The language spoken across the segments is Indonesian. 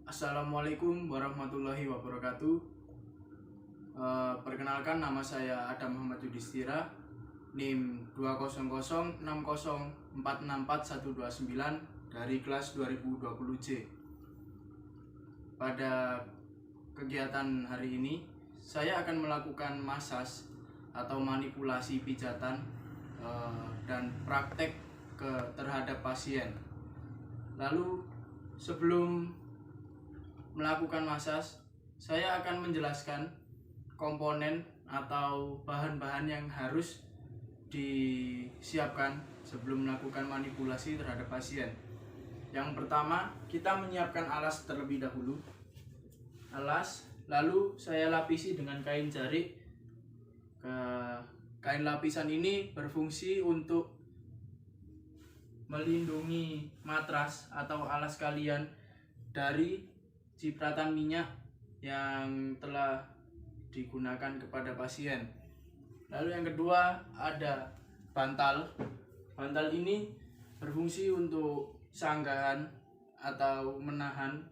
Assalamualaikum warahmatullahi wabarakatuh. Perkenalkan, nama saya Adam Muhammad Yudhistira, NIM 2006040464129 dari kelas 2020C. Pada kegiatan hari ini, saya akan melakukan masas atau manipulasi pijatan dan praktek terhadap pasien. Lalu sebelum melakukan masas, saya akan menjelaskan komponen atau bahan-bahan yang harus disiapkan sebelum melakukan manipulasi terhadap pasien. Yang pertama, kita menyiapkan alas terlebih dahulu. Alas, lalu saya lapisi dengan kain jarik. Kain lapisan ini berfungsi untuk melindungi matras atau alas kalian dari cipratan minyak yang telah digunakan kepada pasien. Lalu yang kedua, ada bantal. Bantal ini berfungsi untuk sanggahan atau menahan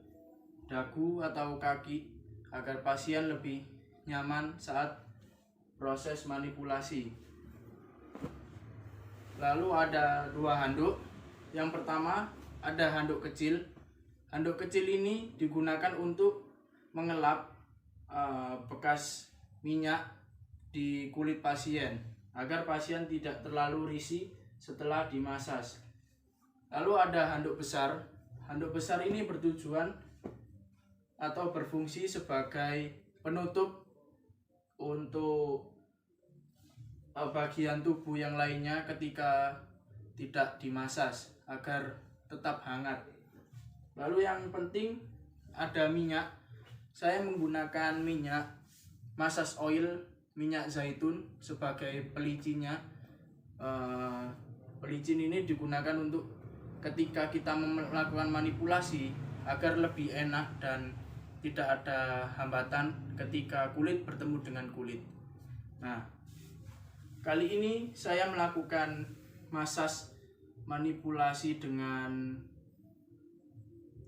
dagu atau kaki agar pasien lebih nyaman saat proses manipulasi. Lalu ada dua handuk. Yang pertama, ada handuk kecil. Handuk kecil ini digunakan untuk mengelap bekas minyak di kulit pasien agar pasien tidak terlalu risih setelah dimasas. Lalu ada handuk besar. Handuk besar ini bertujuan atau berfungsi sebagai penutup untuk bagian tubuh yang lainnya ketika tidak dimasas agar tetap hangat. Lalu yang penting ada minyak. Saya menggunakan minyak masas oil, minyak zaitun sebagai pelicinya. Pelicin ini digunakan untuk ketika kita melakukan manipulasi agar lebih enak dan tidak ada hambatan ketika kulit bertemu dengan kulit. Nah, kali ini saya melakukan masas manipulasi dengan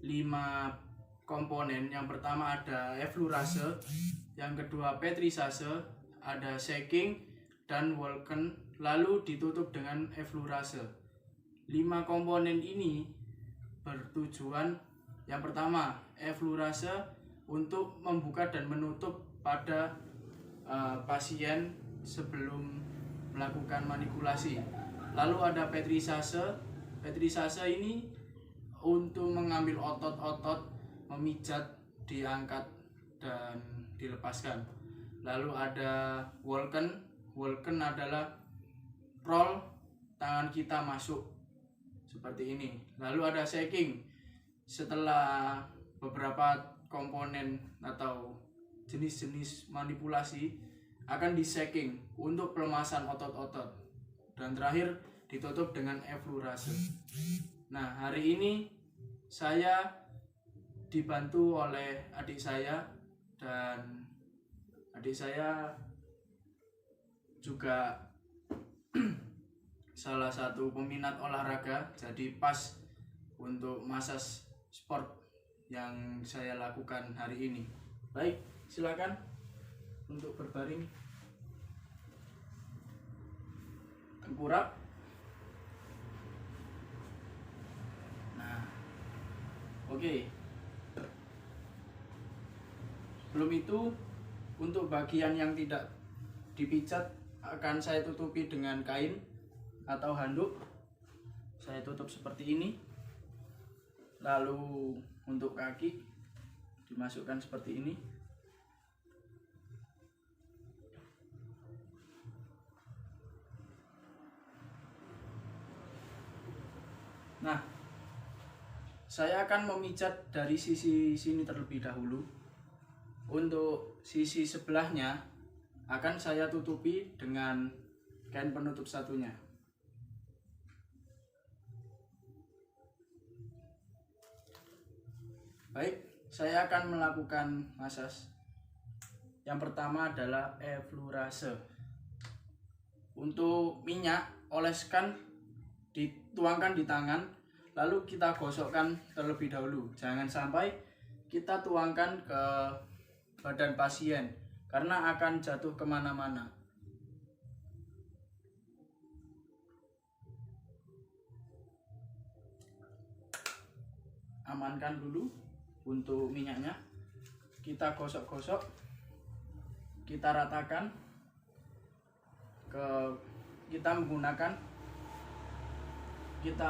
5 komponen. Yang pertama ada eflurase, yang kedua petrisase, ada shaking dan Vulcan, lalu ditutup dengan eflurase. 5 komponen ini bertujuan, yang pertama eflurase untuk membuka dan menutup pada pasien sebelum melakukan manipulasi. Lalu ada petrisase. Petrisase ini untuk mengambil otot-otot, memijat, diangkat dan dilepaskan. Lalu ada Vulcan. Vulcan adalah roll tangan kita masuk seperti ini. Lalu ada shaking. Setelah beberapa komponen atau jenis-jenis manipulasi akan di shaking untuk pelemasan otot-otot, dan terakhir ditutup dengan eflurase. Nah, hari ini saya dibantu oleh adik saya, dan adik saya juga salah satu peminat olahraga, jadi pas untuk masas sport yang saya lakukan hari ini. Baik, silakan untuk berbaring, tengkurap. Nah, oke. Sebelum itu, untuk bagian yang tidak dipijat akan saya tutupi dengan kain atau handuk. Saya tutup seperti ini. Lalu untuk kaki dimasukkan seperti ini. Nah, saya akan memijat dari sisi sini terlebih dahulu. Untuk sisi sebelahnya akan saya tutupi dengan kain penutup satunya. Baik, saya akan melakukan masas. Yang pertama adalah eflurase. Untuk minyak, oleskan, dituangkan di tangan, lalu kita gosokkan terlebih dahulu. Jangan sampai kita tuangkan ke badan pasien karena akan jatuh kemana-mana. Amankan dulu untuk minyaknya, kita gosok-gosok, kita ratakan kita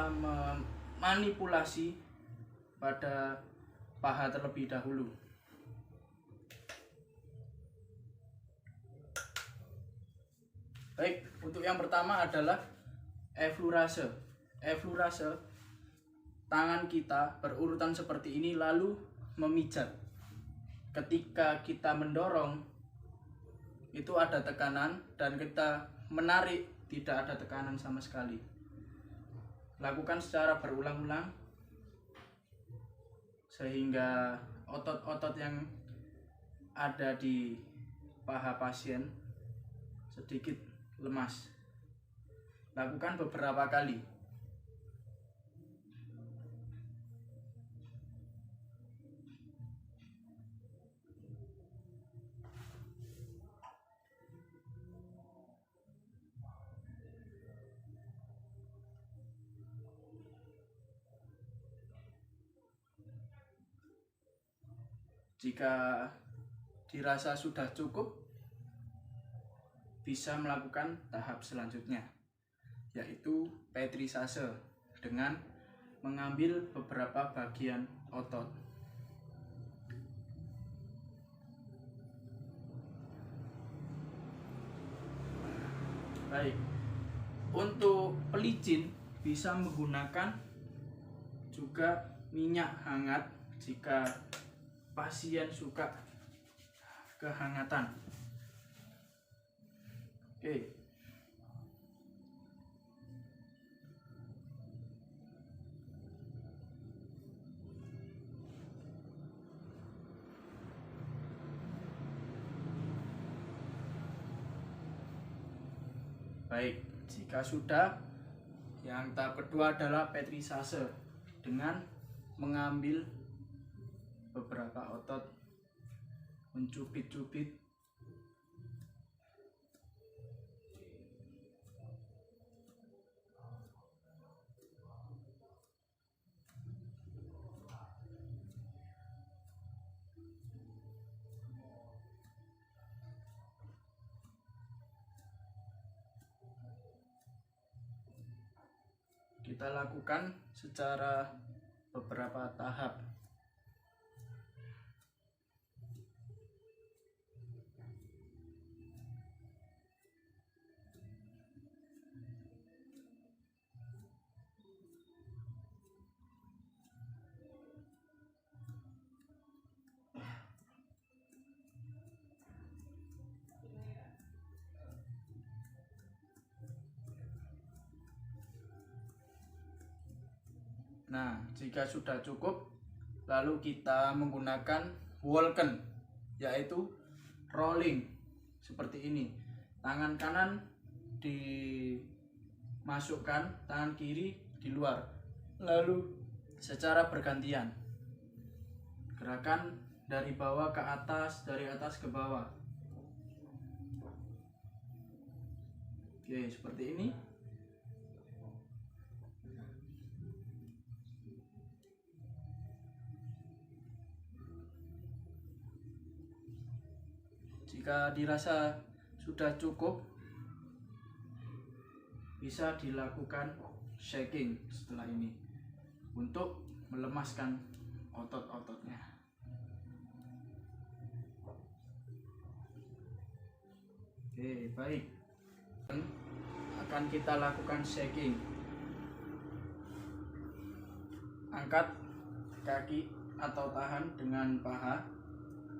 memanipulasi pada paha terlebih dahulu. Baik, untuk yang pertama adalah eflurase. Eflurase, tangan kita berurutan seperti ini lalu memijat. Ketika kita mendorong itu ada tekanan, dan kita menarik tidak ada tekanan sama sekali. Lakukan secara berulang-ulang sehingga otot-otot yang ada di paha pasien sedikit lemas. Lakukan beberapa kali. Jika dirasa sudah cukup, bisa melakukan tahap selanjutnya, yaitu petrisase dengan mengambil beberapa bagian otot. Baik, untuk pelicin bisa menggunakan juga minyak hangat jika pasien suka kehangatan. Oke. Baik, jika sudah, yang tahap kedua adalah petrisase dengan mengambil beberapa otot, mencubit-cubit kita lakukan secara beberapa tahap. Nah, jika sudah cukup, lalu kita menggunakan walken, yaitu rolling seperti ini. Tangan kanan dimasukkan, tangan kiri di luar, lalu secara bergantian. Gerakan dari bawah ke atas, dari atas ke bawah. Oke, seperti ini. Jika dirasa sudah cukup, bisa dilakukan shaking setelah ini untuk melemaskan otot-ototnya. Oke, baik. Akan kita lakukan shaking. Angkat kaki atau tahan dengan paha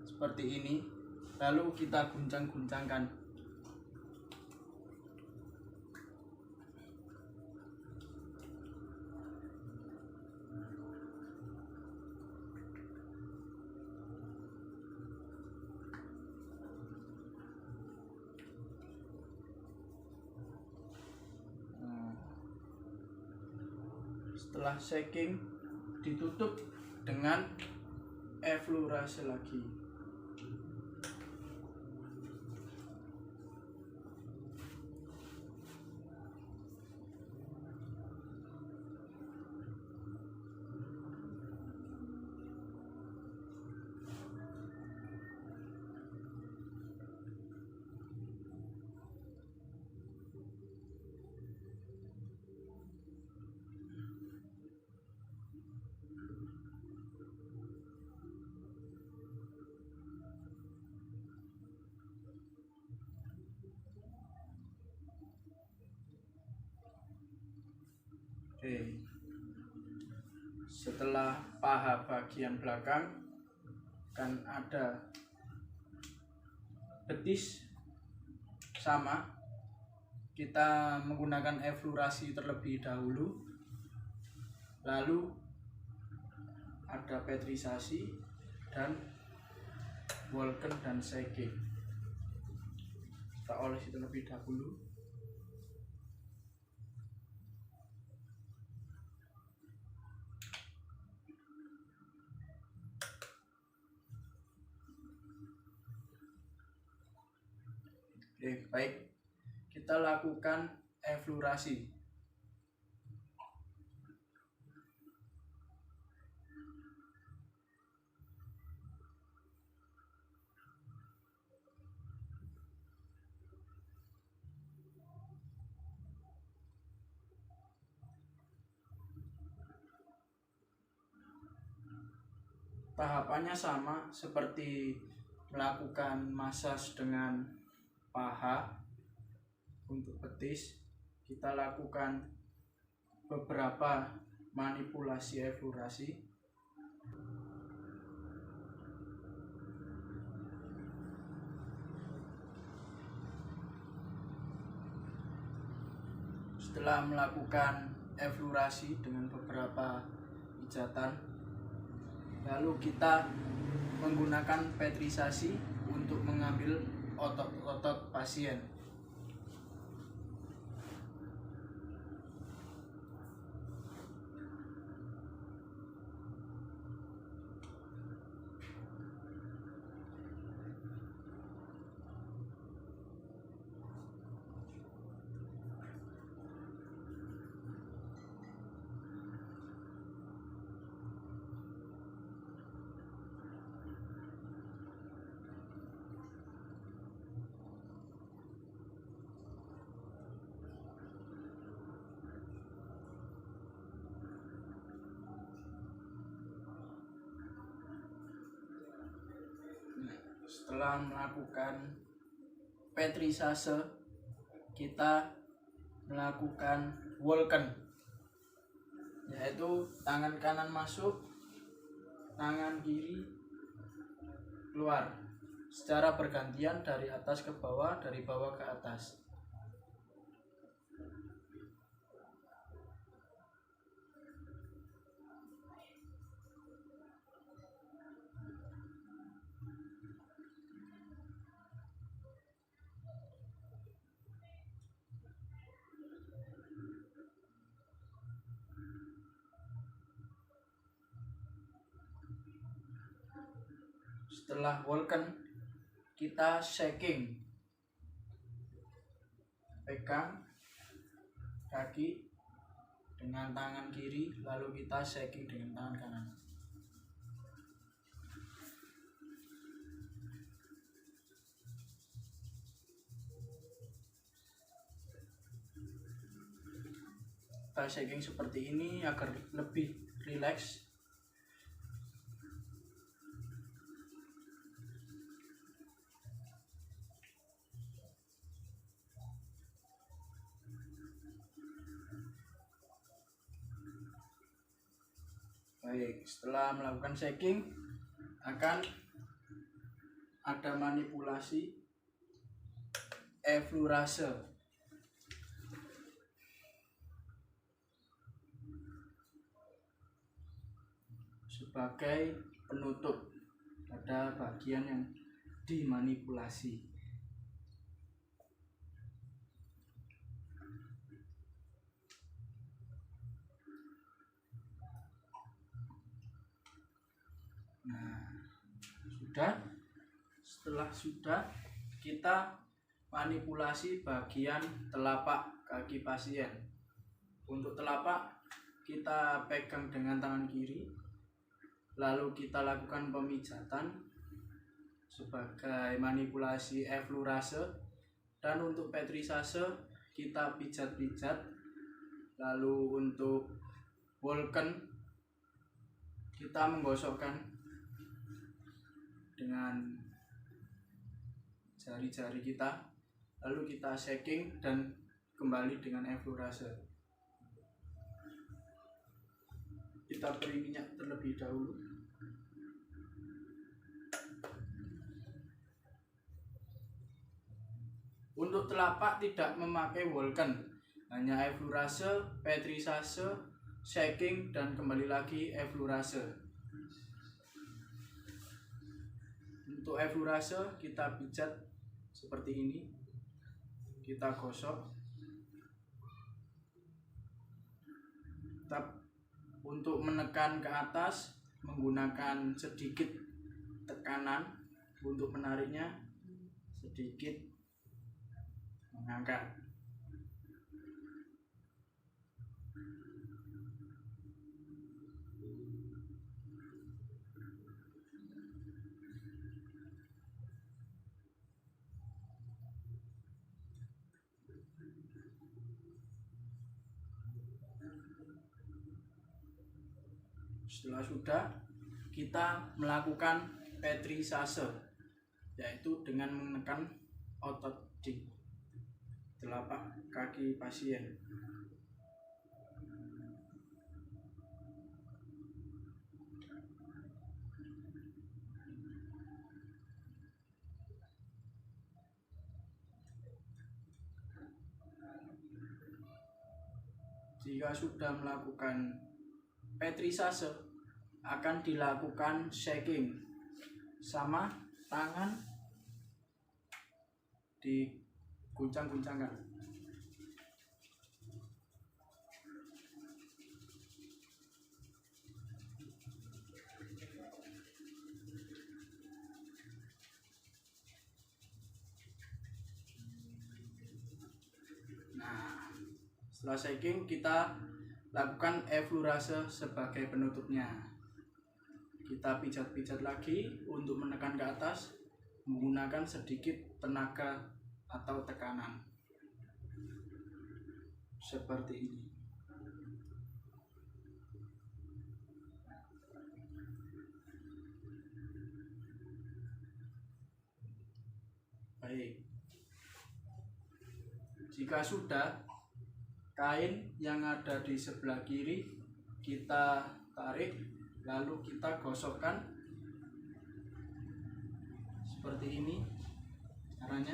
seperti ini. Lalu kita guncang-guncangkan. Setelah shaking, ditutup dengan eflurase lagi. Oke. Setelah paha bagian belakang kan ada betis sama, kita menggunakan eflurasi terlebih dahulu, lalu ada petrisasi dan Walken dan shaking. Kita olesi terlebih dahulu. Oke, baik. Kita lakukan eflurasi. Tahapannya sama seperti melakukan masas dengan paha. Untuk betis kita lakukan beberapa manipulasi eflurasi. Setelah melakukan eflurasi dengan beberapa pijatan, lalu kita menggunakan petrisasi untuk mengambil otot-otot pasien. Setelah melakukan petrisase, kita melakukan Walken, yaitu tangan kanan masuk, tangan kiri keluar secara bergantian dari atas ke bawah, dari bawah ke atas. Setelah Walken, kita shaking. Pegang kaki dengan tangan kiri, lalu kita shaking dengan tangan kanan. Kita shaking seperti ini agar lebih rileks. Baik, setelah melakukan shaking akan ada manipulasi eflurase. Sebagai penutup pada bagian yang dimanipulasi. Nah, sudah. Setelah sudah, kita manipulasi bagian telapak kaki pasien. Untuk telapak kita pegang dengan tangan kiri, lalu kita lakukan pemijatan sebagai manipulasi eflurase, dan untuk petrisase kita pijat-pijat. Lalu untuk Walken kita menggosokkan dengan jari-jari kita, lalu kita shaking dan kembali dengan eflurase. Kita beri minyak terlebih dahulu. Untuk telapak tidak memakai Walken, hanya eflurase, petrisase, shaking, dan kembali lagi eflurase. Untuk eflurase kita pijat seperti ini, kita gosok. Untuk menekan ke atas menggunakan sedikit tekanan, untuk menariknya sedikit mengangkat. Setelah sudah, kita melakukan petrisase, yaitu dengan menekan otot di telapak kaki pasien. Jika sudah melakukan petrisase, akan dilakukan shaking, sama tangan diguncang-guncangkan. Nah, setelah shaking kita lakukan eflurase sebagai penutupnya. Kita pijat-pijat lagi untuk menekan ke atas menggunakan sedikit tenaga atau tekanan seperti ini. Baik, jika sudah, kain yang ada di sebelah kiri kita tarik, lalu kita gosokkan seperti ini. Caranya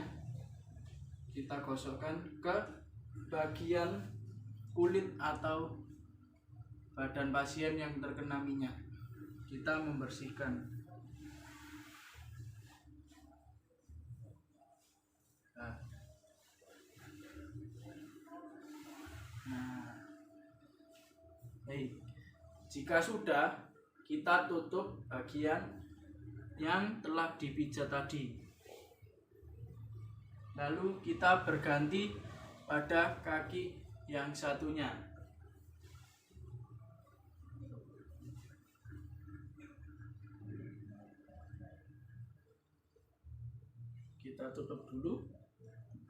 kita gosokkan ke bagian kulit atau badan pasien yang terkena minyak. Kita membersihkan. Baik, jika sudah, kita tutup bagian yang telah dipijat tadi. Lalu kita berganti pada kaki yang satunya. Kita tutup dulu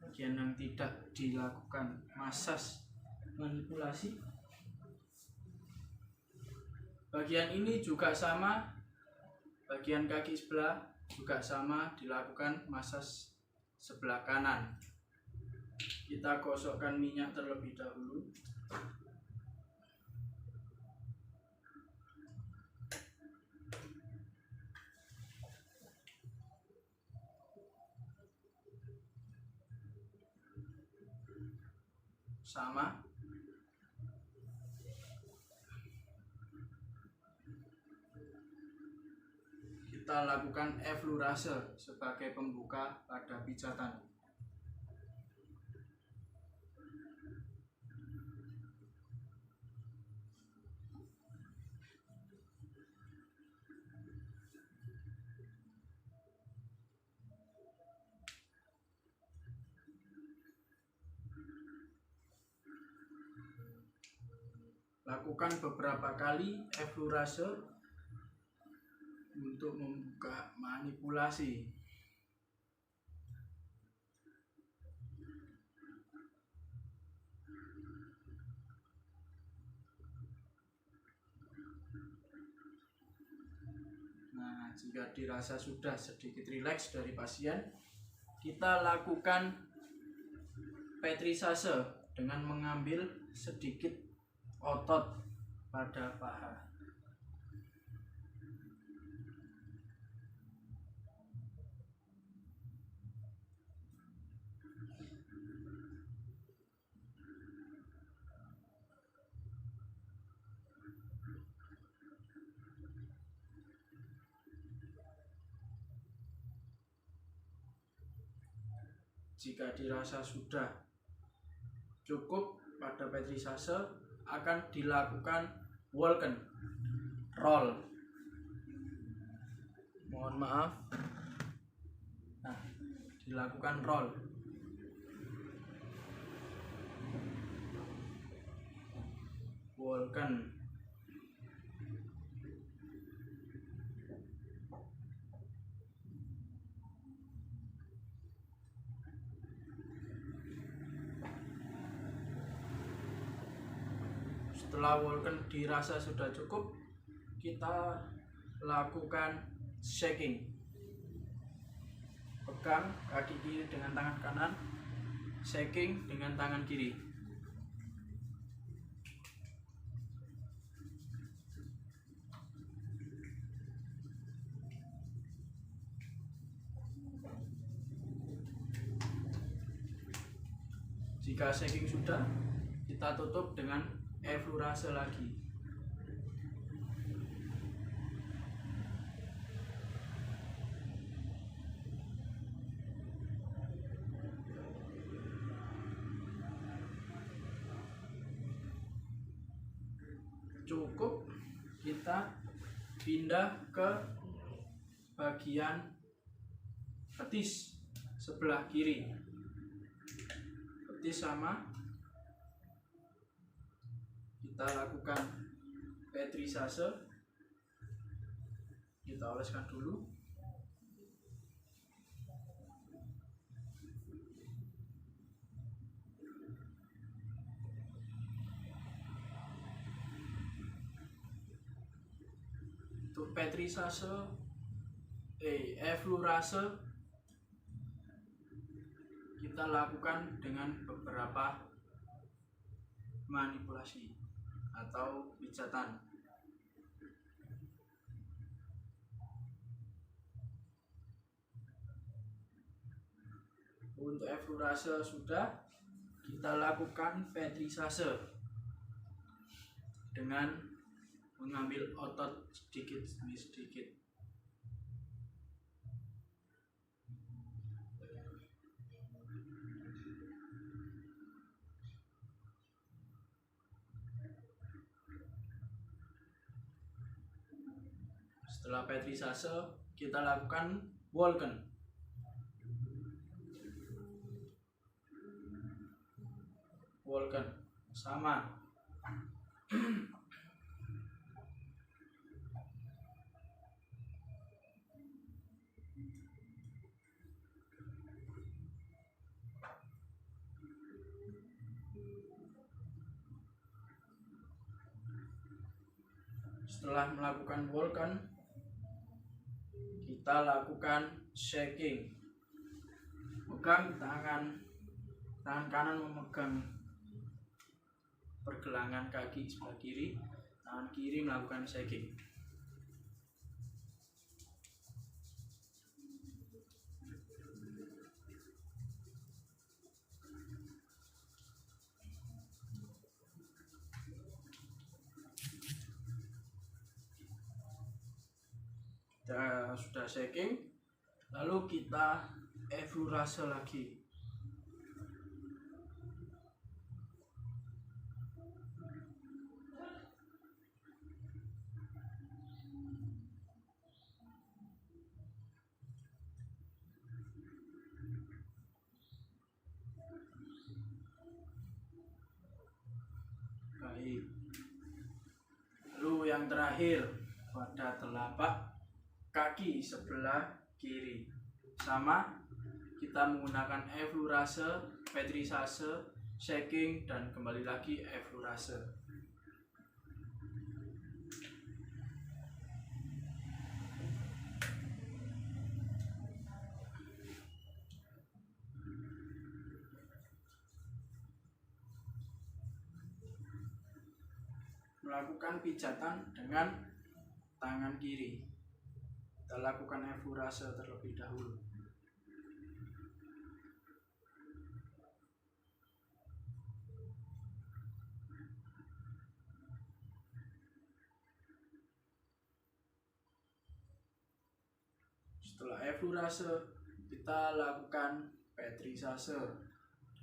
bagian yang tidak dilakukan masas manipulasi. Bagian ini juga sama, bagian kaki sebelah juga sama, dilakukan masas sebelah kanan. Kita gosokkan minyak terlebih dahulu. Sama. Kita lakukan eflurase sebagai pembuka pada pijatan. lakukan beberapa kali eflurase untuk membuka manipulasi. Nah, jika dirasa sudah sedikit rileks dari pasien, kita lakukan petrisase dengan mengambil sedikit otot pada paha. Jika dirasa sudah cukup pada petrisase, akan dilakukan Walken roll. Mohon maaf. Nah, dilakukan roll. Walken. Setelah Walken dirasa sudah cukup, kita lakukan shaking. Pegang kaki kiri dengan tangan kanan, shaking dengan tangan kiri. Jika shaking sudah, kita tutup dengan eflurase lagi. Cukup, kita pindah ke bagian petis sebelah kiri. Petis sama, kita lakukan petrisase. Kita oleskan dulu. Untuk petrisase, eflurase kita lakukan dengan beberapa manipulasi atau pijatan. Untuk eflurase sudah, kita lakukan petrisase dengan mengambil otot sedikit demi sedikit. Setelah petrisase, kita lakukan Walken. Walken sama. Setelah melakukan Walken, kita lakukan shaking. Pegang tangan kanan memegang pergelangan kaki sebelah kiri, tangan kiri melakukan shaking. Kita sudah shaking, lalu kita eflurase lagi. Baik, terakhir pada telapak kaki sebelah kiri. Sama, kita menggunakan effleurase, pétrissage, shaking, dan kembali lagi effleurase. Melakukan pijatan dengan tangan kiri. Kita lakukan effleurase terlebih dahulu. Setelah effleurase, kita lakukan pétrissage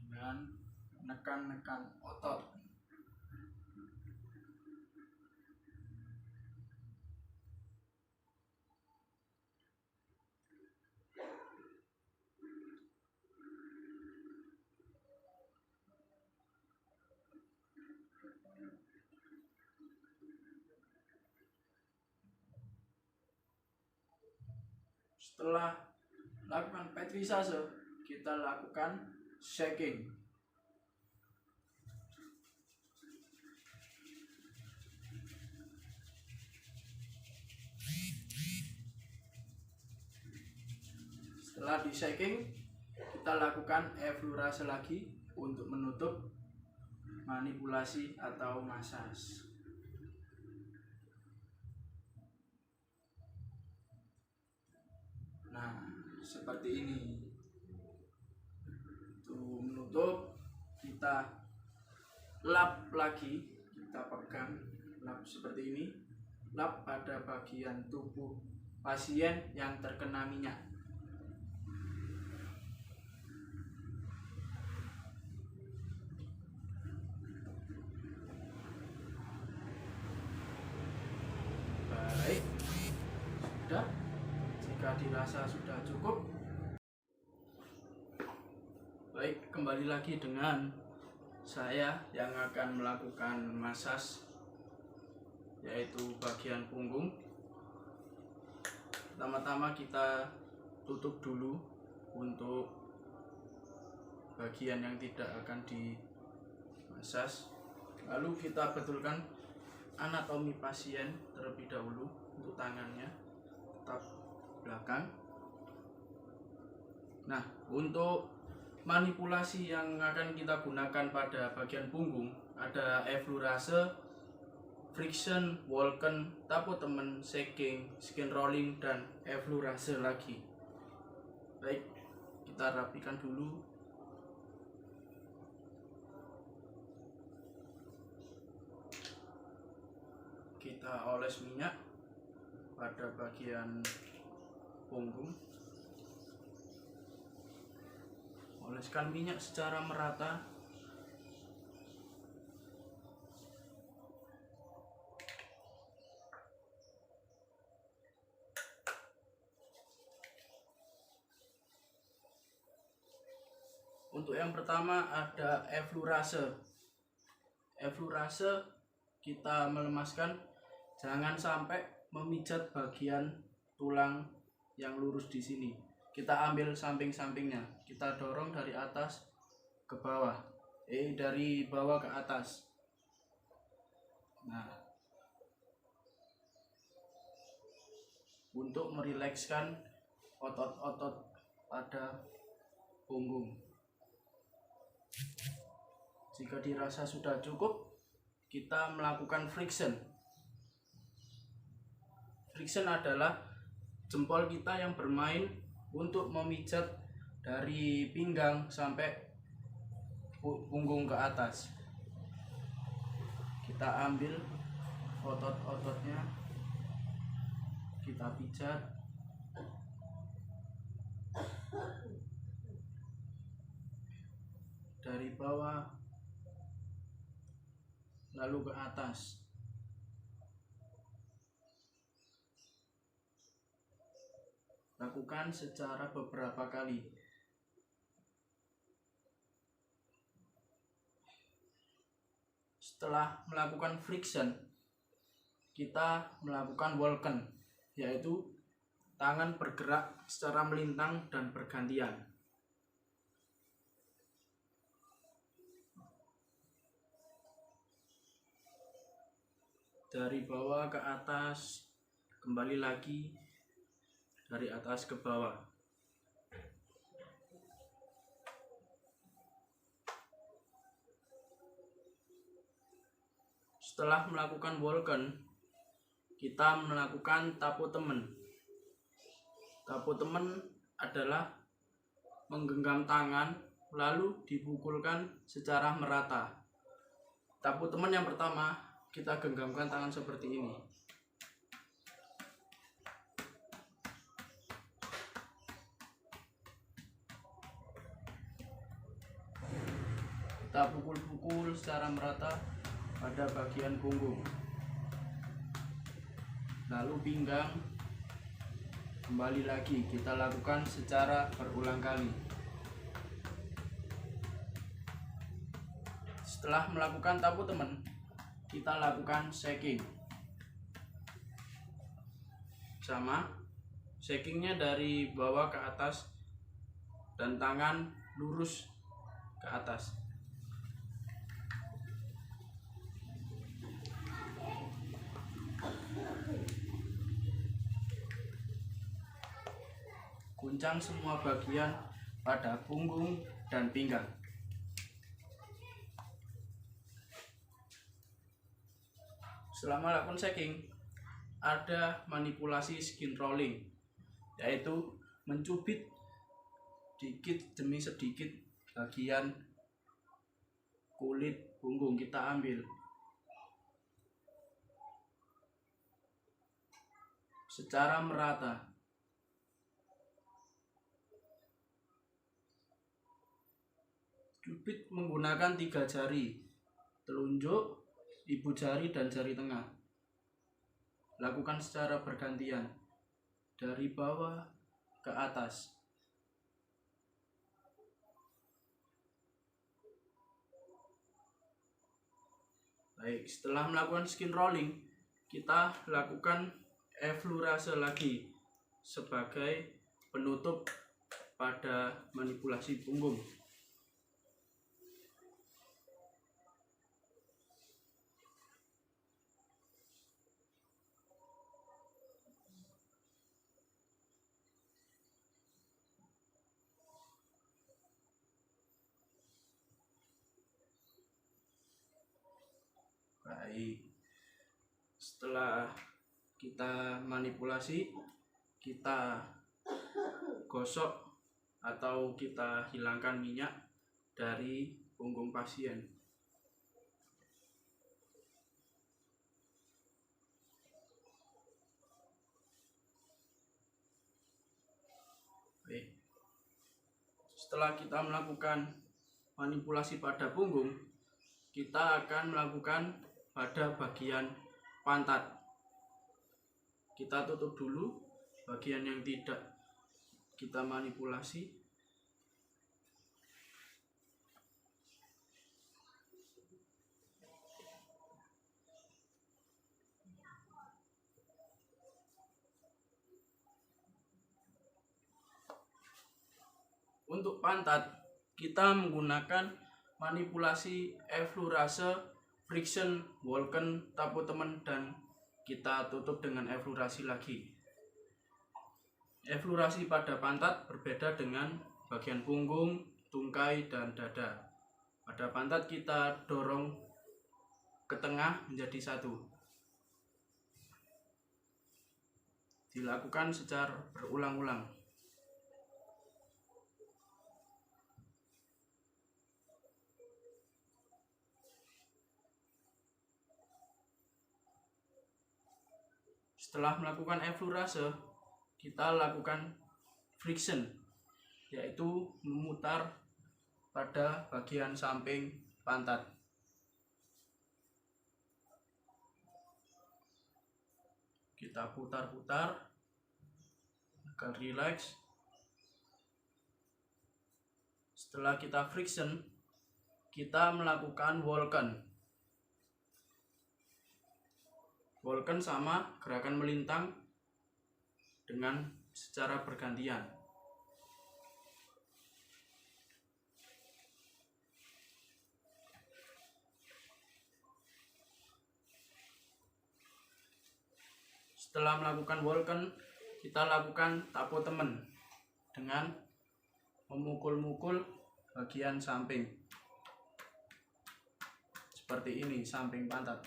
dengan menekan-nekan otot. Setelah lakukan pétrissage, kita lakukan shaking. Setelah di shaking, kita lakukan effleurase lagi untuk menutup manipulasi atau massage. Nah, seperti ini. Untuk menutup, kita lap lagi, kita pegang, lap seperti ini. Lap pada bagian tubuh pasien yang terkena minyak. Baik, sudah. Jika dirasa sudah cukup, baik, kembali lagi dengan saya yang akan melakukan massage, yaitu bagian punggung. Pertama-tama kita tutup dulu untuk bagian yang tidak akan dimassage. Lalu kita betulkan anatomi pasien terlebih dahulu. Untuk tangannya tetap belakang. Nah, untuk manipulasi yang akan kita gunakan pada bagian punggung ada effleurase, friction, walken, tapotement, shaking, skin rolling, dan effleurase lagi. Baik, kita rapikan dulu. Kita oles minyak pada bagian punggung. Oleskan minyak secara merata. Untuk yang pertama ada effleurase. Effleurase kita melemaskan, jangan sampai memijat bagian tulang yang lurus di sini. Kita ambil samping-sampingnya, kita dorong dari atas ke bawah, dari bawah ke atas. Nah, untuk merilekskan otot-otot pada punggung. Jika dirasa sudah cukup, kita melakukan friction. Friction adalah jempol kita yang bermain untuk memijat dari pinggang sampai punggung ke atas. Kita ambil otot-ototnya, kita pijat. Dari bawah lalu ke atas. Lakukan secara beberapa kali. Setelah melakukan friction, kita melakukan walken, yaitu tangan bergerak secara melintang dan bergantian. Dari bawah ke atas, kembali lagi dari atas ke bawah. Setelah melakukan walken, kita melakukan tapo temen. Tapo temen adalah menggenggam tangan lalu dipukulkan secara merata. Tapo temen yang pertama, kita genggamkan tangan seperti ini. Kita pukul-pukul secara merata pada bagian punggung, lalu pinggang. Kembali lagi kita lakukan secara berulang kali. Setelah melakukan tapo temen, kita lakukan shaking. Sama, shakingnya dari bawah ke atas dan tangan lurus ke atas. Guncang semua bagian pada punggung dan pinggang. Setelah melakukan shaking, ada manipulasi skin rolling, yaitu mencubit sedikit demi sedikit bagian kulit punggung kita ambil secara merata. Cubit menggunakan 3 jari, telunjuk, ibu jari, dan jari tengah. Lakukan secara bergantian dari bawah ke atas. Baik, setelah melakukan skin rolling, kita lakukan effleurage lagi sebagai penutup pada manipulasi punggung. Baik, setelah kita manipulasi, kita gosok atau kita hilangkan minyak dari punggung pasien. Baik, setelah kita melakukan manipulasi pada punggung, kita akan melakukan pada bagian pantat. Kita tutup dulu bagian yang tidak kita manipulasi. Untuk pantat, kita menggunakan manipulasi effleurage, friction, walken, tapo temen, dan kita tutup dengan effleurasi lagi. Effleurasi pada pantat berbeda dengan bagian punggung, tungkai, dan dada. Pada pantat kita dorong ke tengah menjadi satu. Dilakukan secara berulang-ulang. Setelah melakukan effleurage, kita lakukan friction, yaitu memutar pada bagian samping pantat. Kita putar-putar agar rileks. Setelah kita friction, kita melakukan walken. Walken sama gerakan melintang dengan secara bergantian. Setelah melakukan walken, kita lakukan tapo temen dengan memukul-mukul bagian samping seperti ini, samping pantat.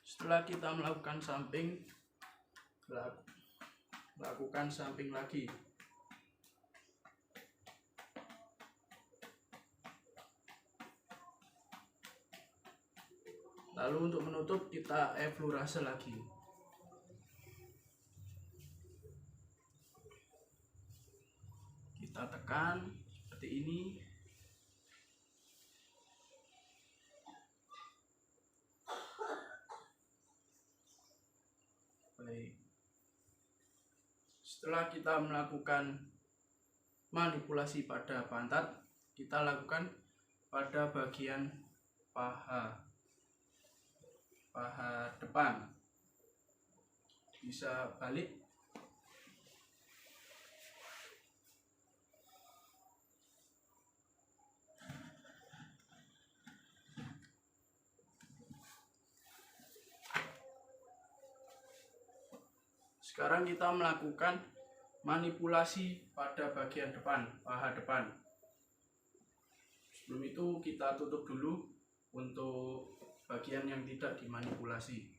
Setelah kita melakukan samping, lakukan samping lagi. Lalu untuk menutup kita effleurase lagi. Kita tekan seperti ini. Baik. Setelah kita melakukan manipulasi pada pantat, kita lakukan pada bagian paha depan. Bisa balik. Sekarang kita melakukan manipulasi pada bagian depan, paha depan. Sebelum itu kita tutup dulu untuk bagian yang tidak dimanipulasi.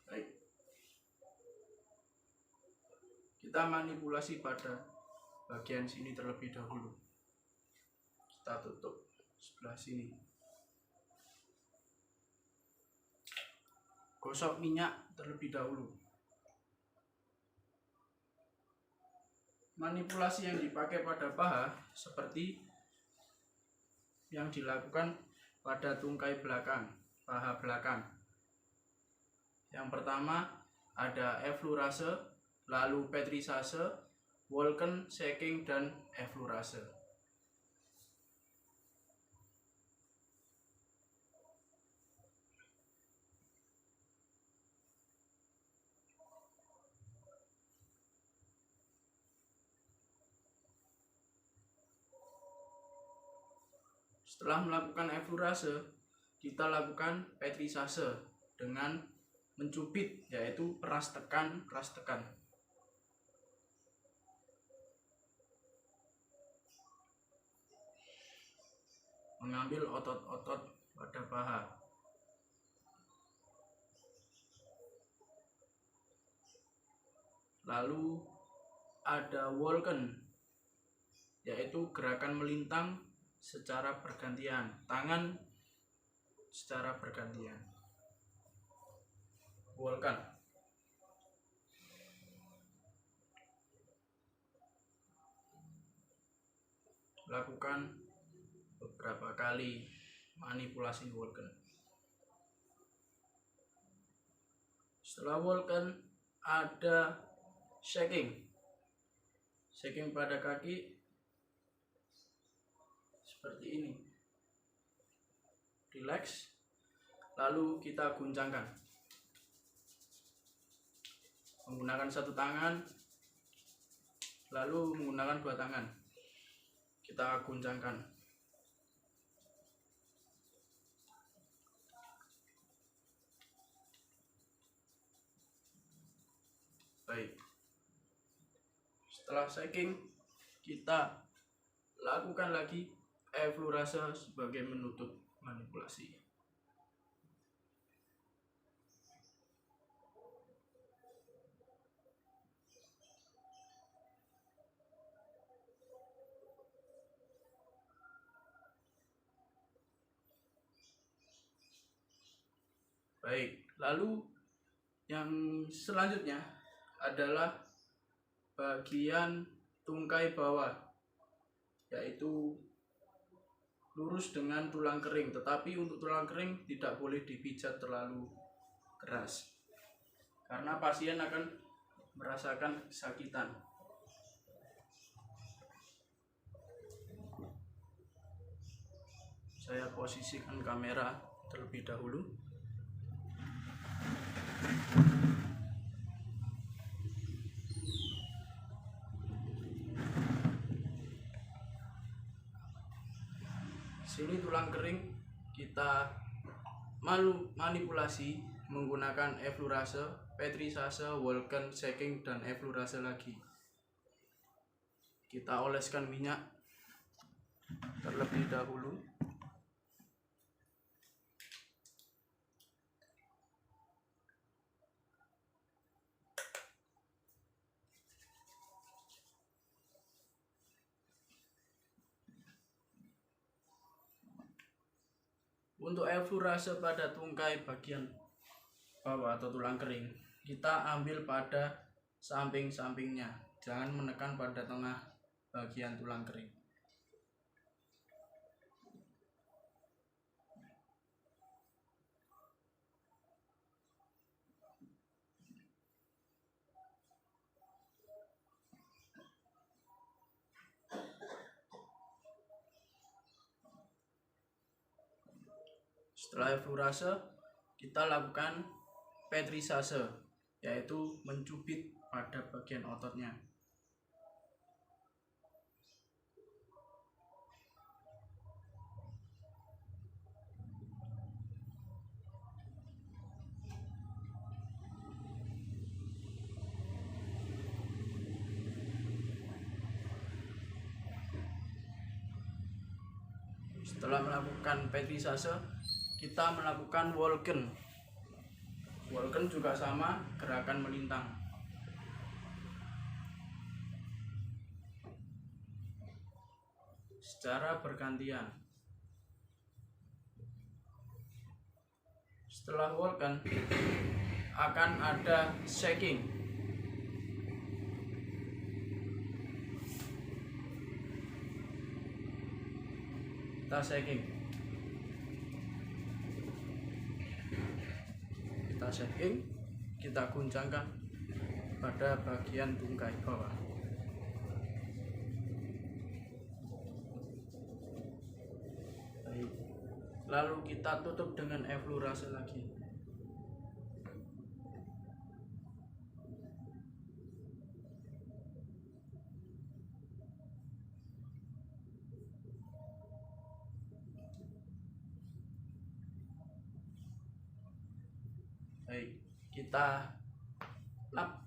Baik. Kita manipulasi pada bagian sini terlebih dahulu. Kita tutup sebelah sini. Gosok minyak terlebih dahulu. Manipulasi yang dipakai pada paha seperti yang dilakukan pada tungkai belakang, paha belakang. Yang pertama ada effleurase, lalu pétrissage, walken, shaking, dan effleurase. Setelah melakukan effleurase, kita lakukan pétrissage dengan mencubit, yaitu peras tekan. Mengambil otot-otot pada paha. Lalu ada walken, yaitu gerakan melintang secara bergantian, tangan secara bergantian. Walken. Lakukan beberapa kali manipulasi walken. Setelah walken ada shaking. Shaking pada kaki seperti ini. Relax. Lalu kita guncangkan. Menggunakan satu tangan, lalu menggunakan dua tangan. Kita guncangkan. Baik. Setelah shaking, kita lakukan lagi effleurase sebagai menutup manipulasi. Baik, lalu yang selanjutnya adalah bagian tungkai bawah, yaitu lurus dengan tulang kering, tetapi untuk tulang kering tidak boleh dipijat terlalu keras karena pasien akan merasakan kesakitan. Saya posisikan kamera terlebih dahulu. Sini tulang kering kita manipulasi menggunakan eflurase, petrisase, Walken, shaking, dan eflurase lagi. Kita oleskan minyak terlebih dahulu. Untuk eflurase pada tungkai bagian bawah atau tulang kering, kita ambil pada samping-sampingnya, jangan menekan pada tengah bagian tulang kering. Setelah eflurase, kita lakukan petrisase, yaitu mencubit pada bagian ototnya. Setelah melakukan petrisase, kita melakukan Walken. Walken juga sama, gerakan melintang. Secara bergantian. Setelah Walken akan ada shaking. Kita shaking. Kita guncangkan pada bagian tungkai bawah. Baik. Lalu kita tutup dengan eflurase lagi. Baik, kita lap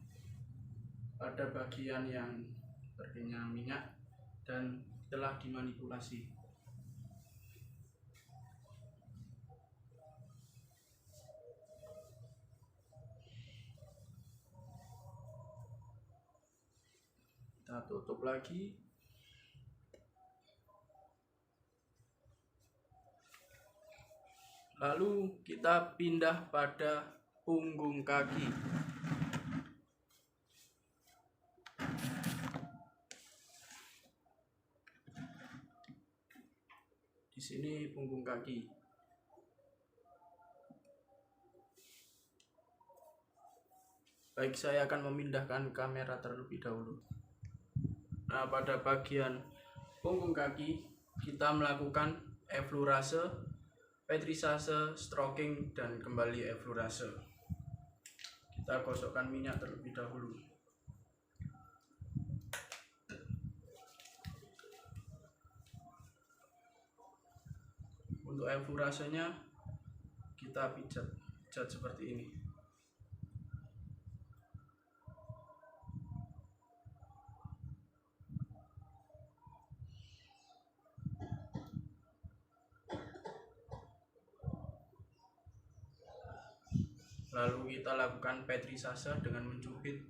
pada bagian yang berminyak minyak dan telah dimanipulasi. Kita tutup lagi. Lalu kita pindah pada punggung kaki. Di sini punggung kaki. Baik, saya akan memindahkan kamera terlebih dahulu. Nah, pada bagian punggung kaki kita melakukan eflurase, petrisase, stroking, dan kembali eflurase. Kita gosokkan minyak terlebih dahulu. Untuk eflurasenya kita pijat seperti ini. Lalu kita lakukan petrisase dengan mencubit.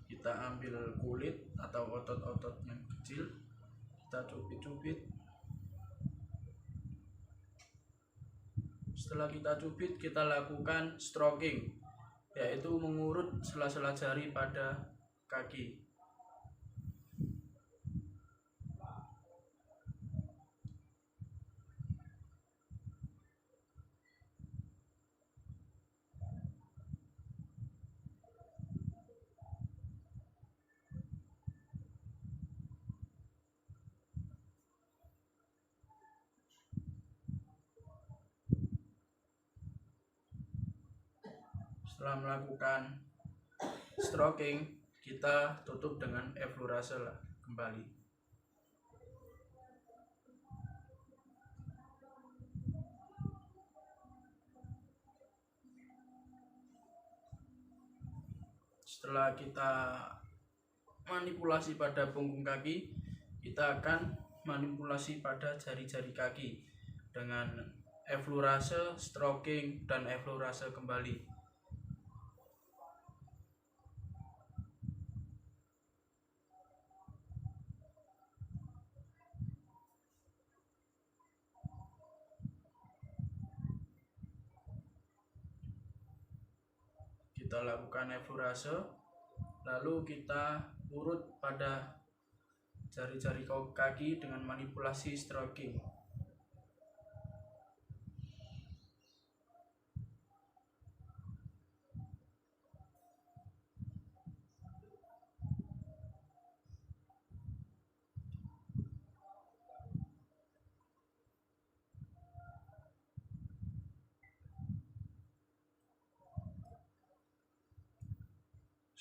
Kita kita ambil kulit atau otot-otot yang kecil, kita cubit-cubit. Setelah kita cubit, kita lakukan stroking, yaitu mengurut sela-sela jari pada kaki. Setelah melakukan stroking, kita tutup dengan effleurase kembali. Setelah kita manipulasi pada punggung kaki, kita akan manipulasi pada jari-jari kaki dengan effleurase, stroking, dan effleurase kembali. Kita lakukan effleurase, lalu kita urut pada jari-jari kaki dengan manipulasi stroking.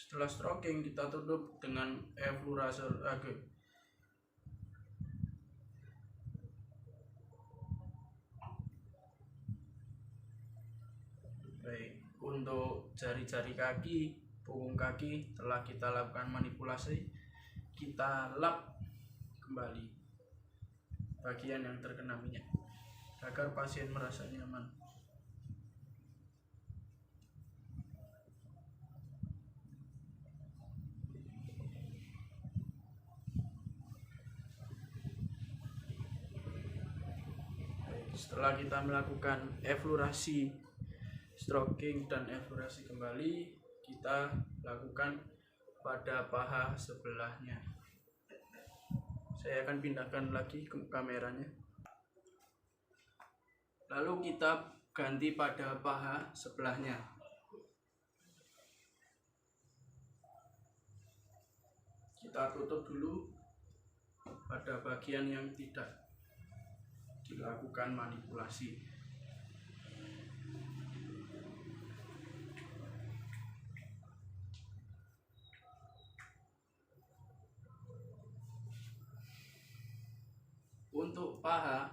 Setelah stroking, kita tutup dengan effleurase lagi. Baik, untuk jari-jari kaki, punggung kaki telah kita lakukan manipulasi, kita lap kembali bagian yang terkena minyak agar pasien merasa nyaman. Setelah kita melakukan effleurasi, stroking, dan effleurasi kembali, kita lakukan pada paha sebelahnya. Saya akan pindahkan lagi ke kameranya. Lalu kita ganti pada paha sebelahnya. Kita tutup dulu pada bagian yang tidak dilakukan manipulasi. Untuk paha,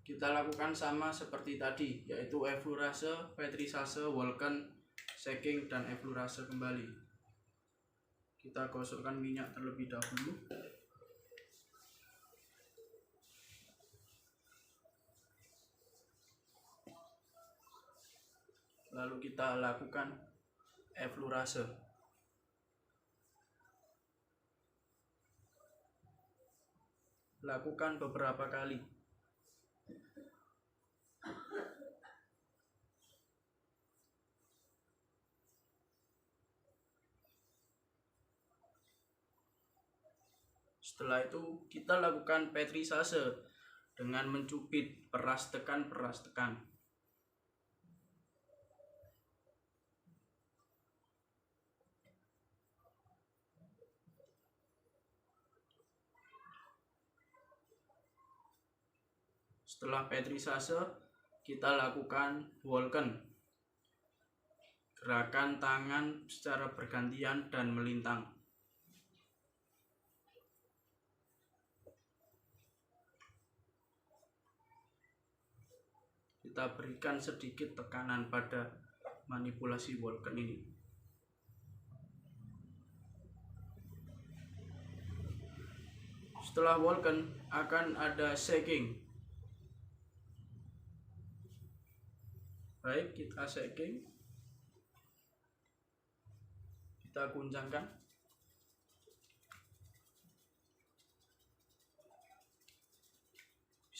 kita lakukan sama seperti tadi, yaitu effleurase, petrisase, Walken, shaking, dan effleurase kembali. Kita gosokkan minyak terlebih dahulu. Lalu kita lakukan effleurase. Lakukan beberapa kali. Setelah itu kita lakukan petrisase dengan mencubit, peras tekan, peras tekan. Setelah petrisase, kita lakukan Walken. Gerakan tangan secara bergantian dan melintang. Kita berikan sedikit tekanan pada manipulasi Walken ini. Setelah Walken akan ada shaking. Baik, kita shaking. Kita guncangkan.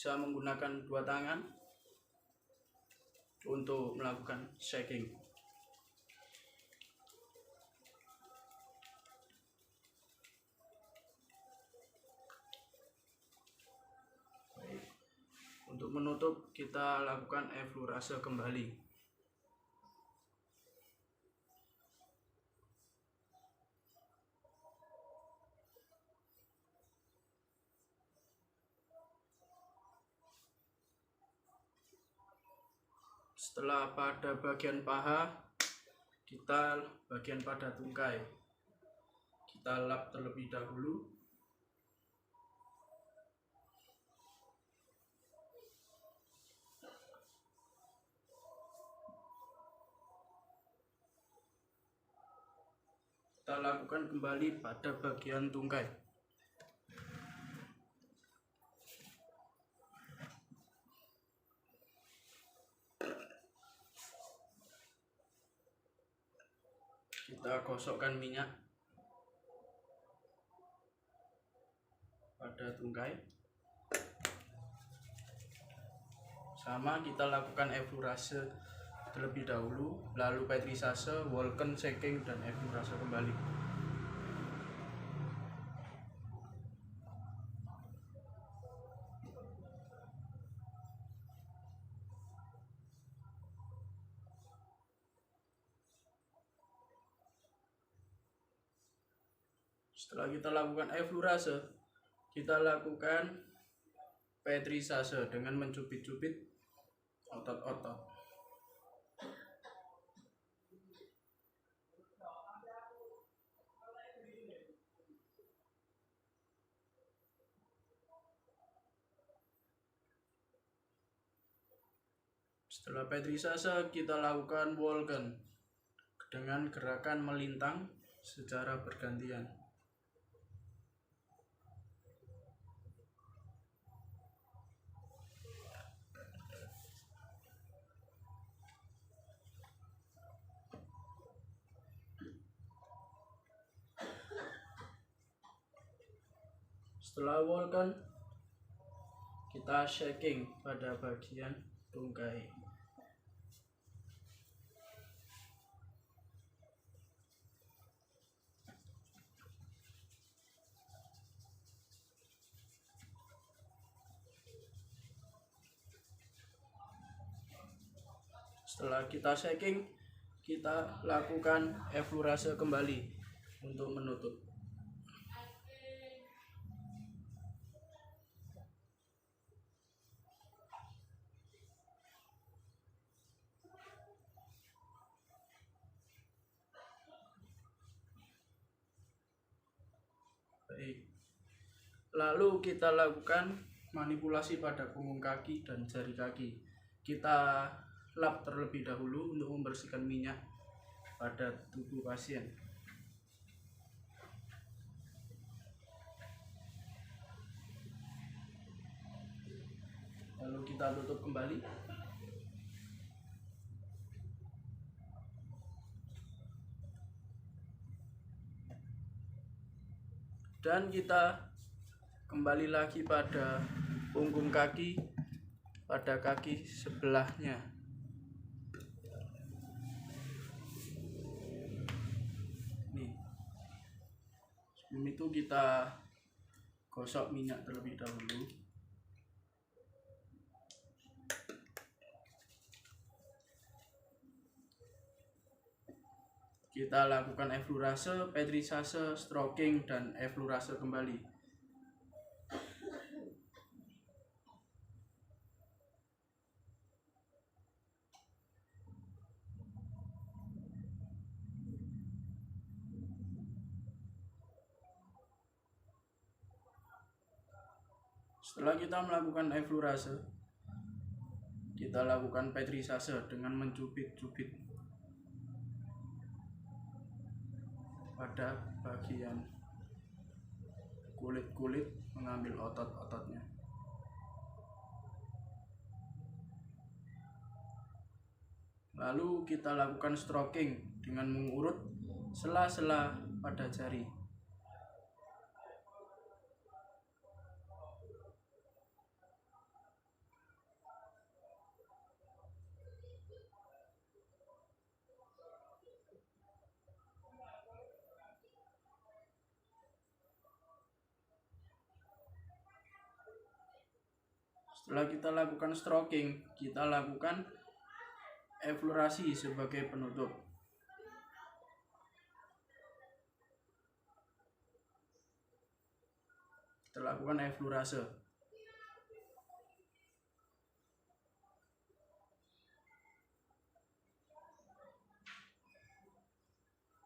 bisa menggunakan dua tangan untuk melakukan shaking. Untuk menutup, kita lakukan eflurase kembali. Setelah pada bagian paha, kita bagian pada tungkai. Kita lap terlebih dahulu. Kita lakukan kembali pada bagian tungkai. Kita gosokkan minyak pada tungkai. Sama, kita lakukan eflurase terlebih dahulu, lalu petrisase, Vulcan, shaking, dan eflurase kembali. Setelah kita lakukan eflurase, kita lakukan petrisase dengan mencubit-cubit otot-otot. Setelah petrisase, kita lakukan Vulcan dengan gerakan melintang secara bergantian. Setelah Vulcan, kita shaking pada bagian tungkai. Setelah kita shaking, kita lakukan eflurase kembali untuk menutup. Baik. Lalu kita lakukan manipulasi pada punggung kaki dan jari kaki. Kita lap terlebih dahulu untuk membersihkan minyak pada tubuh pasien. Lalu kita tutup kembali. Dan kita kembali lagi pada punggung kaki, pada kaki sebelahnya. Nih. Sebelum itu kita gosok minyak terlebih dahulu. Kita lakukan eflurase, petrisase, stroking, dan eflurase kembali. Setelah kita melakukan eflurase, kita lakukan petrisase dengan mencubit-cubit pada bagian kulit-kulit, mengambil otot-ototnya. Lalu kita lakukan stroking dengan mengurut sela-sela pada jari. Setelah kita lakukan stroking, kita lakukan eflorasi sebagai penutup. Kita lakukan eflorase.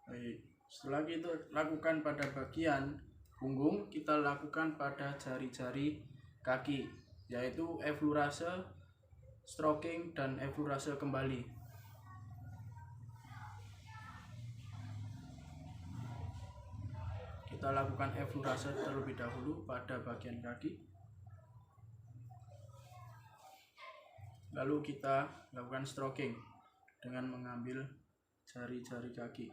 Baik, setelah kita lakukan pada bagian punggung, kita lakukan pada jari-jari kaki, yaitu eflorase, stroking, dan eflorase kembali. Kita lakukan eflorase terlebih dahulu pada bagian kaki, lalu kita lakukan stroking dengan mengambil jari-jari kaki.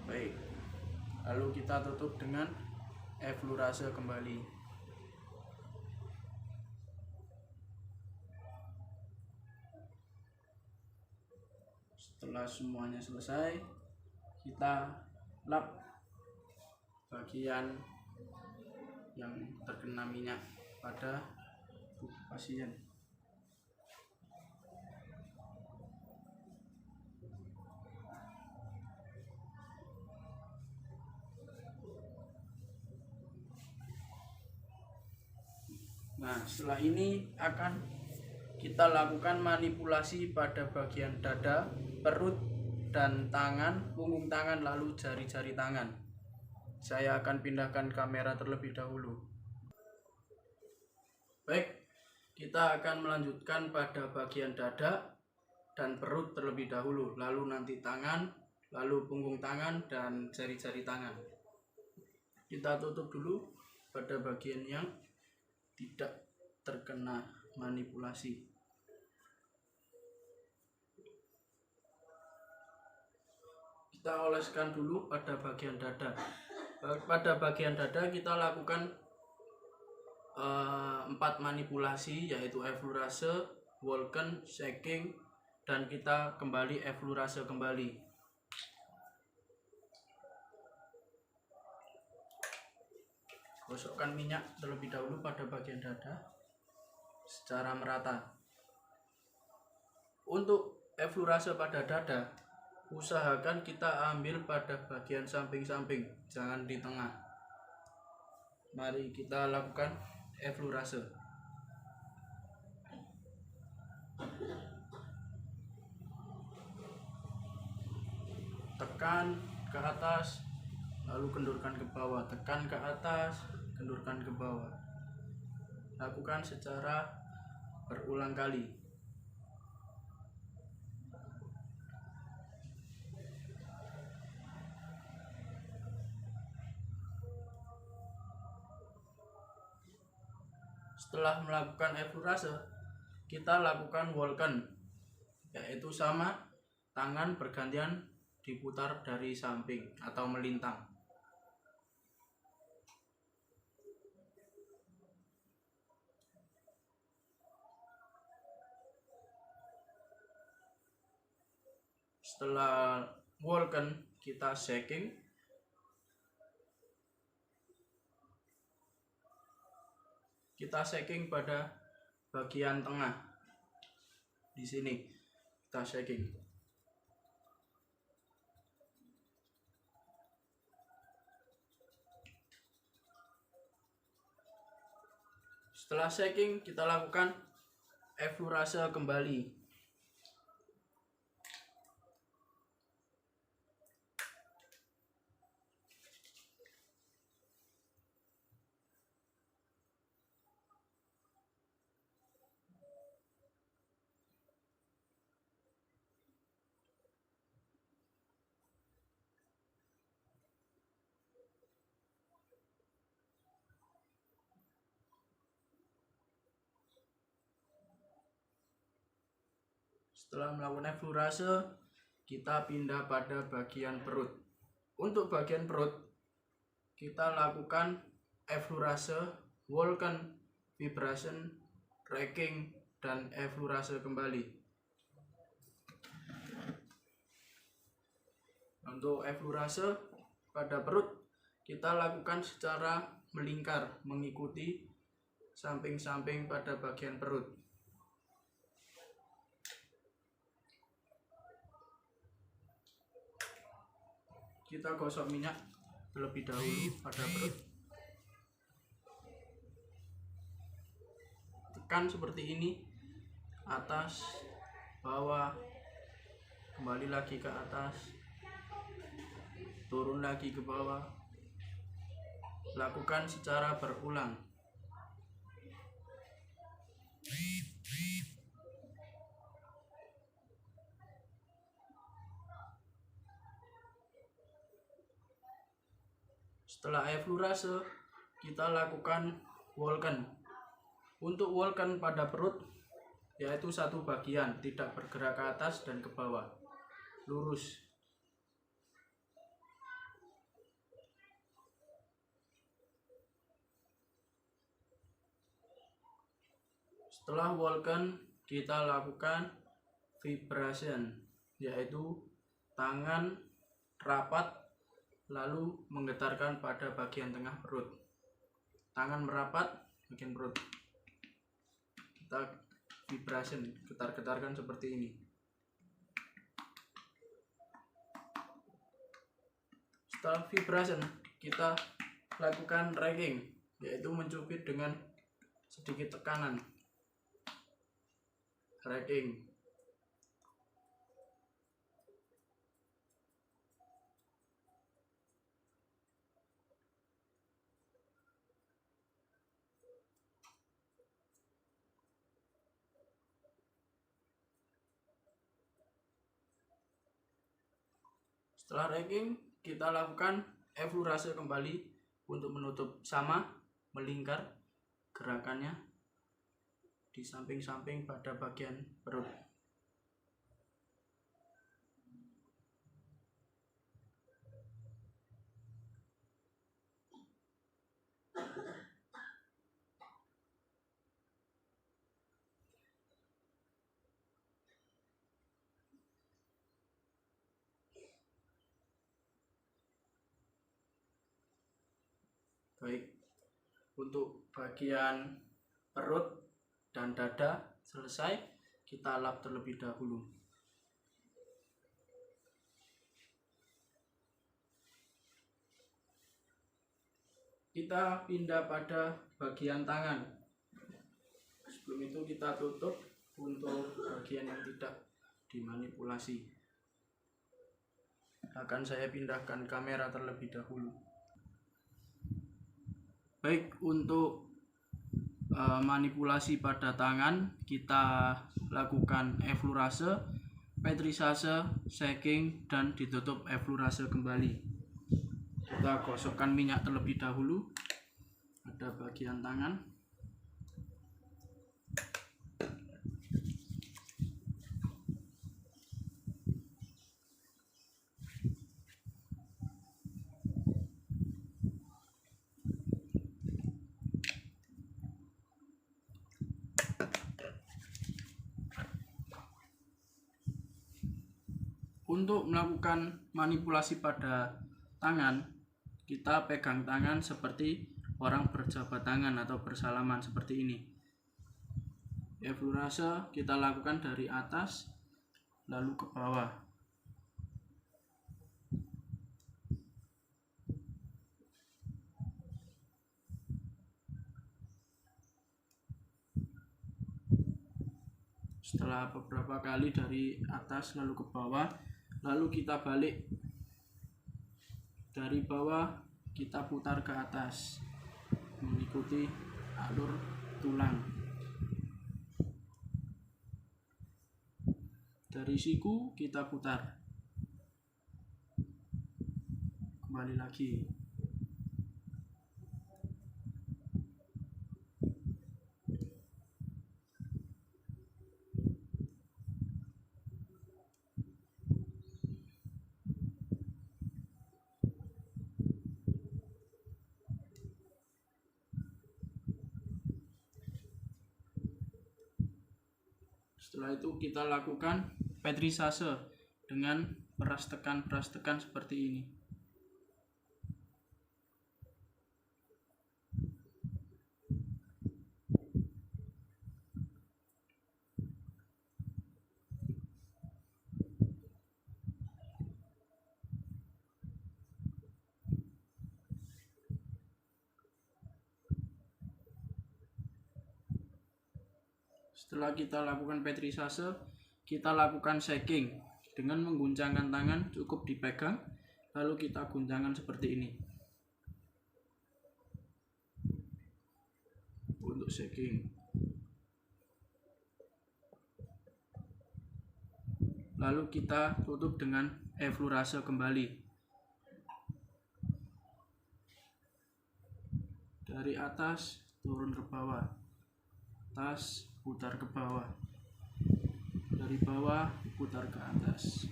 Baik, lalu kita tutup dengan eflorase kembali. Setelah semuanya selesai, kita lap bagian yang terkena minyak pada tubuh pasien. Nah, setelah ini akan kita lakukan manipulasi pada bagian dada, perut, dan tangan, punggung tangan, lalu jari-jari tangan. Saya akan pindahkan kamera terlebih dahulu. Baik, kita akan melanjutkan pada bagian dada dan perut terlebih dahulu, lalu nanti tangan, lalu punggung tangan, dan jari-jari tangan. Kita tutup dulu pada bagian yang tidak terkena manipulasi. Kita oleskan dulu pada bagian dada. Pada bagian dada kita lakukan 4 manipulasi, yaitu eflorase, Vulcan, shaking, dan kita kembali eflorase kembali. Gosokkan minyak terlebih dahulu pada bagian dada secara merata. Untuk eflorase pada dada, usahakan kita ambil pada bagian samping-samping, jangan di tengah. Mari kita lakukan eflorase. Tekan ke atas, lalu kendurkan ke bawah, tekan ke atas, kendurkan ke bawah. Lakukan secara berulang kali. Setelah melakukan eflorase, kita lakukan Vulcan, yaitu sama, tangan bergantian diputar dari samping atau melintang. Setelah Vulcan, kita shaking. Kita shaking pada bagian tengah. Di sini kita shaking. Setelah shaking, kita lakukan eflorase kembali. Setelah melakukan eflurase, kita pindah pada bagian perut. Untuk bagian perut, kita lakukan eflurase, Volken, vibration, racking, dan eflurase kembali. Untuk eflurase pada perut, kita lakukan secara melingkar mengikuti samping-samping pada bagian perut. Kita gosok minyak terlebih dahulu pada perut. Tekan seperti ini, atas, bawah, kembali lagi ke atas, turun lagi ke bawah. Lakukan secara berulang. Setelah eflurase, kita lakukan Volken. Untuk Volken pada perut, yaitu satu bagian, tidak bergerak ke atas dan ke bawah, lurus. Setelah Volken, kita lakukan vibration, yaitu tangan rapat lalu menggetarkan pada bagian tengah perut. Tangan merapat bagian perut. Kita vibration, getar-getarkan seperti ini. Setelah vibration, kita lakukan racking, yaitu mencubit dengan sedikit tekanan. Racking. Setelah racking, kita lakukan eflurase kembali untuk menutup, sama melingkar gerakannya di samping-samping pada bagian perut. Baik, untuk bagian perut dan dada selesai, kita lap terlebih dahulu. Kita pindah pada bagian tangan. Sebelum itu kita tutup untuk bagian yang tidak dimanipulasi. Akan saya pindahkan kamera terlebih dahulu. Baik, untuk manipulasi pada tangan, kita lakukan eflurase, petrisase, shaking, dan ditutup eflurase kembali. Kita gosokkan minyak terlebih dahulu pada bagian tangan. Untuk melakukan manipulasi pada tangan, kita pegang tangan seperti orang berjabat tangan atau bersalaman seperti ini. Eflurase kita lakukan dari atas lalu ke bawah. Setelah beberapa kali dari atas lalu ke bawah, lalu kita balik dari bawah, kita putar ke atas mengikuti alur tulang. Dari siku kita putar kembali lagi. Setelah itu kita lakukan petrisase dengan peras tekan seperti ini. Setelah kita lakukan petrisase, kita lakukan shaking dengan mengguncangkan tangan, cukup dipegang, lalu kita guncangkan seperti ini. Untuk shaking. Lalu kita tutup dengan eflurase kembali. Dari atas turun ke bawah. Atas putar ke bawah, dari bawah putar ke atas.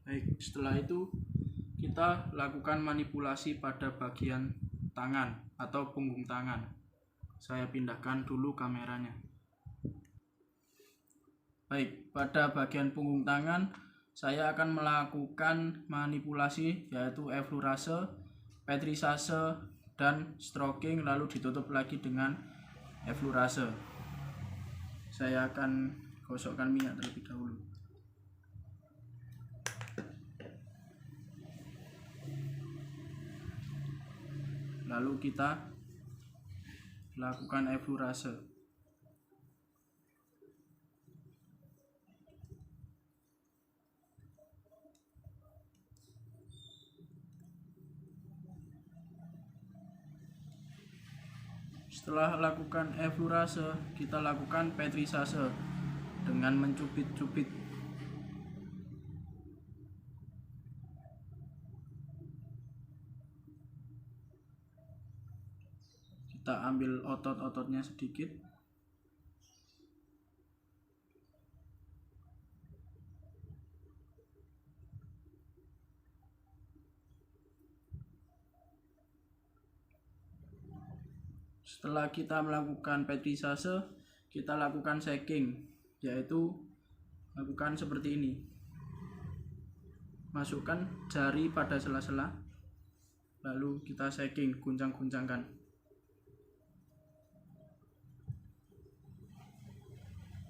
Baik, setelah itu kita lakukan manipulasi pada bagian tangan atau punggung tangan. Saya pindahkan dulu kameranya. Baik, pada bagian punggung tangan saya akan melakukan manipulasi yaitu eflurase, petrisase, dan stroking, lalu ditutup lagi dengan eflurase. Saya akan gosokkan minyak terlebih dahulu. Lalu kita lakukan eflurase. Setelah lakukan eflurase, kita lakukan petrisase dengan mencubit-cubit. Kita ambil otot-ototnya sedikit. Setelah kita melakukan petrisase, kita lakukan shaking, yaitu lakukan seperti ini. Masukkan jari pada sela-sela, lalu kita shaking, guncang-guncangkan.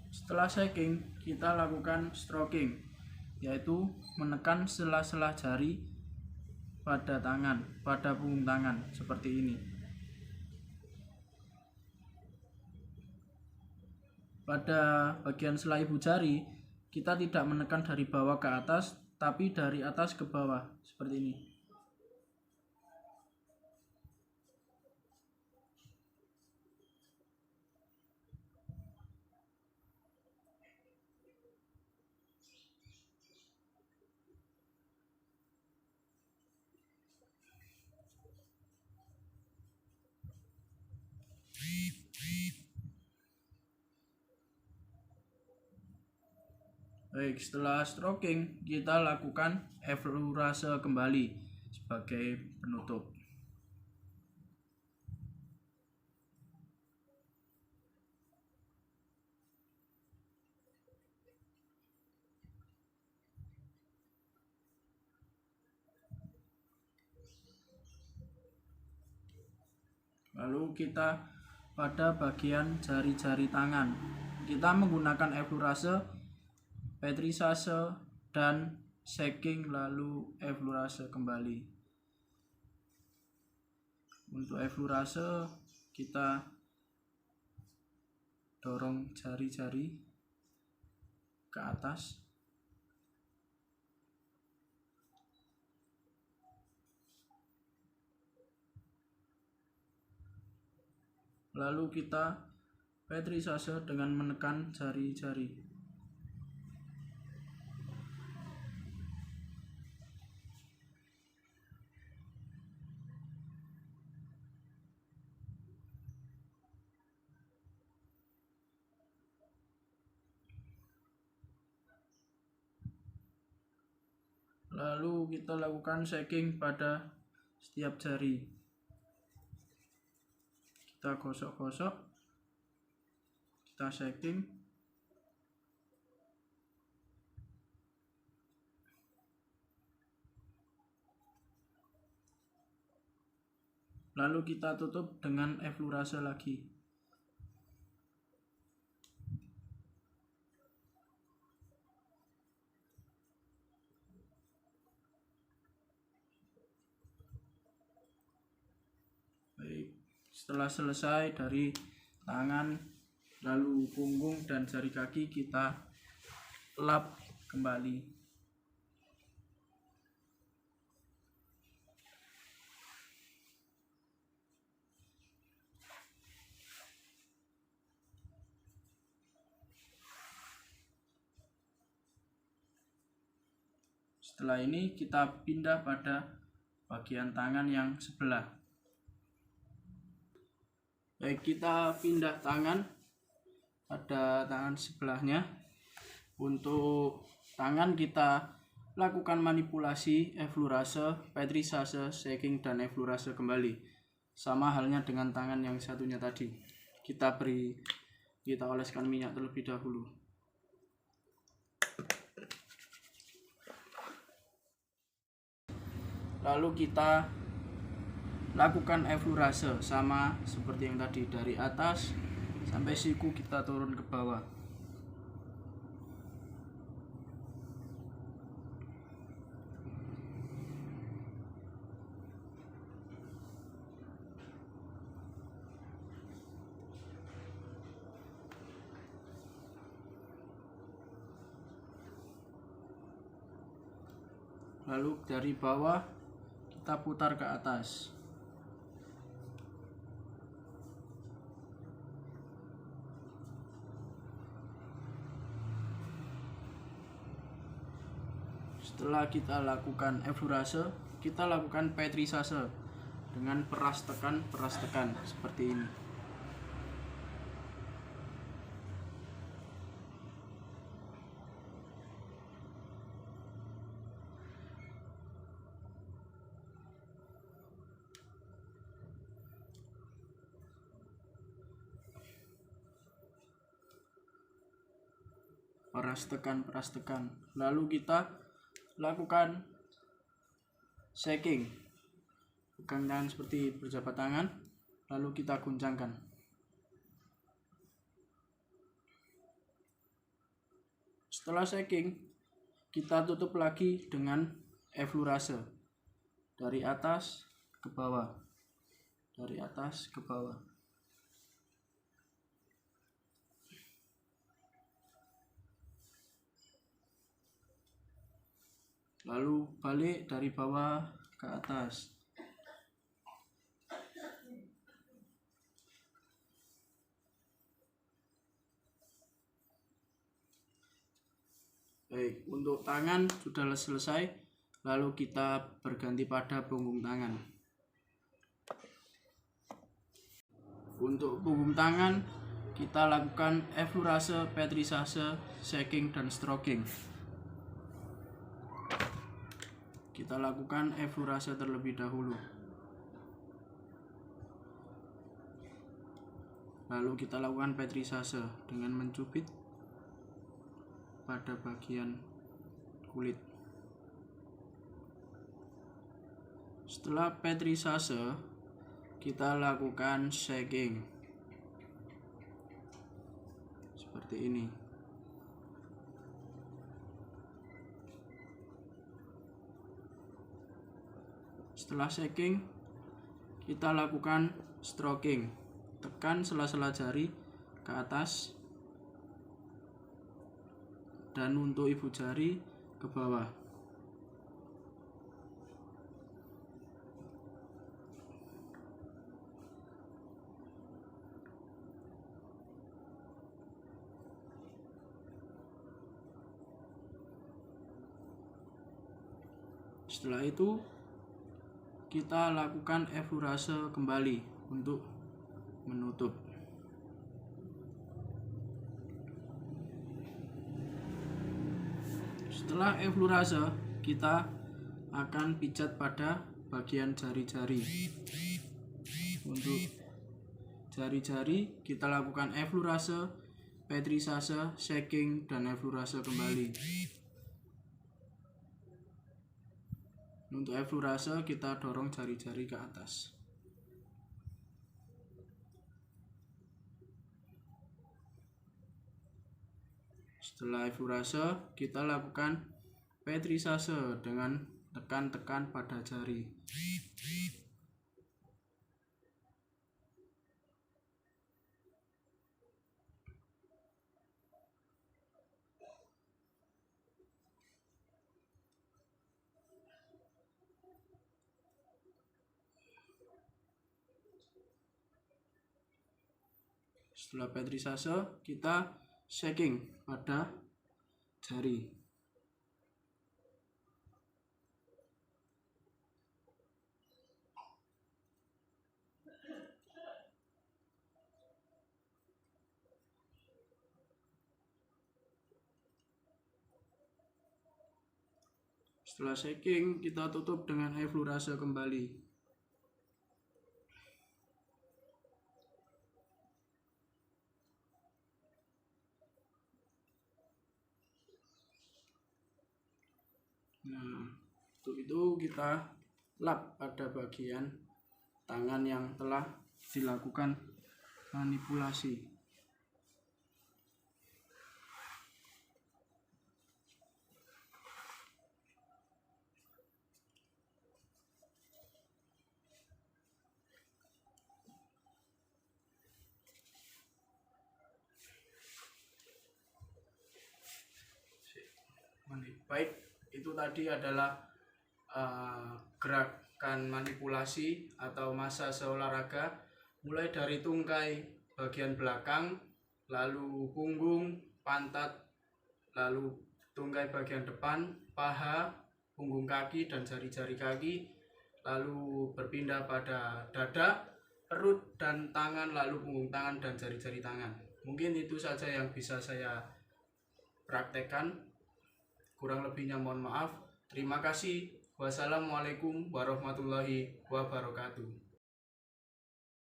Setelah shaking, kita lakukan stroking, yaitu menekan sela-sela jari pada tangan, pada punggung tangan, seperti ini. Pada bagian sela ibu jari, kita tidak menekan dari bawah ke atas, tapi dari atas ke bawah, seperti ini. Baik, setelah stroking, kita lakukan eflurase kembali sebagai penutup. Lalu kita pada bagian jari-jari tangan, kita menggunakan eflurase, petrisase, dan shaking, lalu eflurase kembali. Untuk eflurase, kita dorong jari-jari ke atas. Lalu kita petrisase dengan menekan jari-jari. Lalu kita lakukan shaking pada setiap jari. Kita gosok-gosok, kita shaking. Lalu kita tutup dengan effleurase lagi. Baik, setelah selesai dari tangan, lalu punggung dan jari kaki, kita lap kembali. Setelah ini kita pindah pada bagian tangan yang sebelah. Baik, kita pindah tangan pada tangan sebelahnya. Untuk tangan kita lakukan manipulasi, effleurase, petrisase, shaking, dan effleurase kembali. Sama halnya dengan tangan yang satunya tadi. Kita oleskan minyak terlebih dahulu. Lalu kita lakukan effleurase sama seperti yang tadi, dari atas sampai siku kita turun ke bawah. Lalu dari bawah kita putar ke atas. Setelah kita lakukan effleurase, kita lakukan petrisase dengan peras tekan seperti ini. Peras tekan. Lalu kita lakukan shaking. Pegang tangan seperti berjabat tangan, lalu kita guncangkan. Setelah shaking, kita tutup lagi dengan effleurase. Dari atas ke bawah. Dari atas ke bawah. Lalu balik dari bawah ke atas. Baik, untuk tangan sudah selesai. Lalu kita berganti pada punggung tangan. Untuk punggung tangan kita lakukan effleurase, petrisase, shaking, dan stroking. Kita lakukan effleurase terlebih dahulu. Lalu kita lakukan petrisase dengan mencubit pada bagian kulit. Setelah petrisase, kita lakukan shaking seperti ini. Setelah shaking, kita lakukan stroking. Tekan sela-sela jari ke atas, dan untuk ibu jari ke bawah. Setelah itu kita lakukan effleurase kembali untuk menutup. Setelah effleurase, kita akan pijat pada bagian jari-jari. Untuk jari-jari kita lakukan eflurase, petrisase, shaking, dan eflurase kembali. Untuk eflurase kita dorong jari-jari ke atas. Setelah eflurase kita lakukan petrisase dengan tekan-tekan pada jari. Setelah petrisase kita shaking pada jari. Setelah shaking kita tutup dengan eflurase kembali. Nah, untuk itu kita lap pada bagian tangan yang telah dilakukan manipulasi. Baik, itu tadi adalah gerakan manipulasi atau massase olahraga, mulai dari tungkai bagian belakang, lalu punggung, pantat, lalu tungkai bagian depan, paha, punggung kaki dan jari-jari kaki, lalu berpindah pada dada, perut dan tangan, lalu punggung tangan dan jari-jari tangan. Mungkin itu saja yang bisa saya praktekkan. Kurang lebihnya mohon maaf. Terima kasih. Wassalamualaikum warahmatullahi wabarakatuh.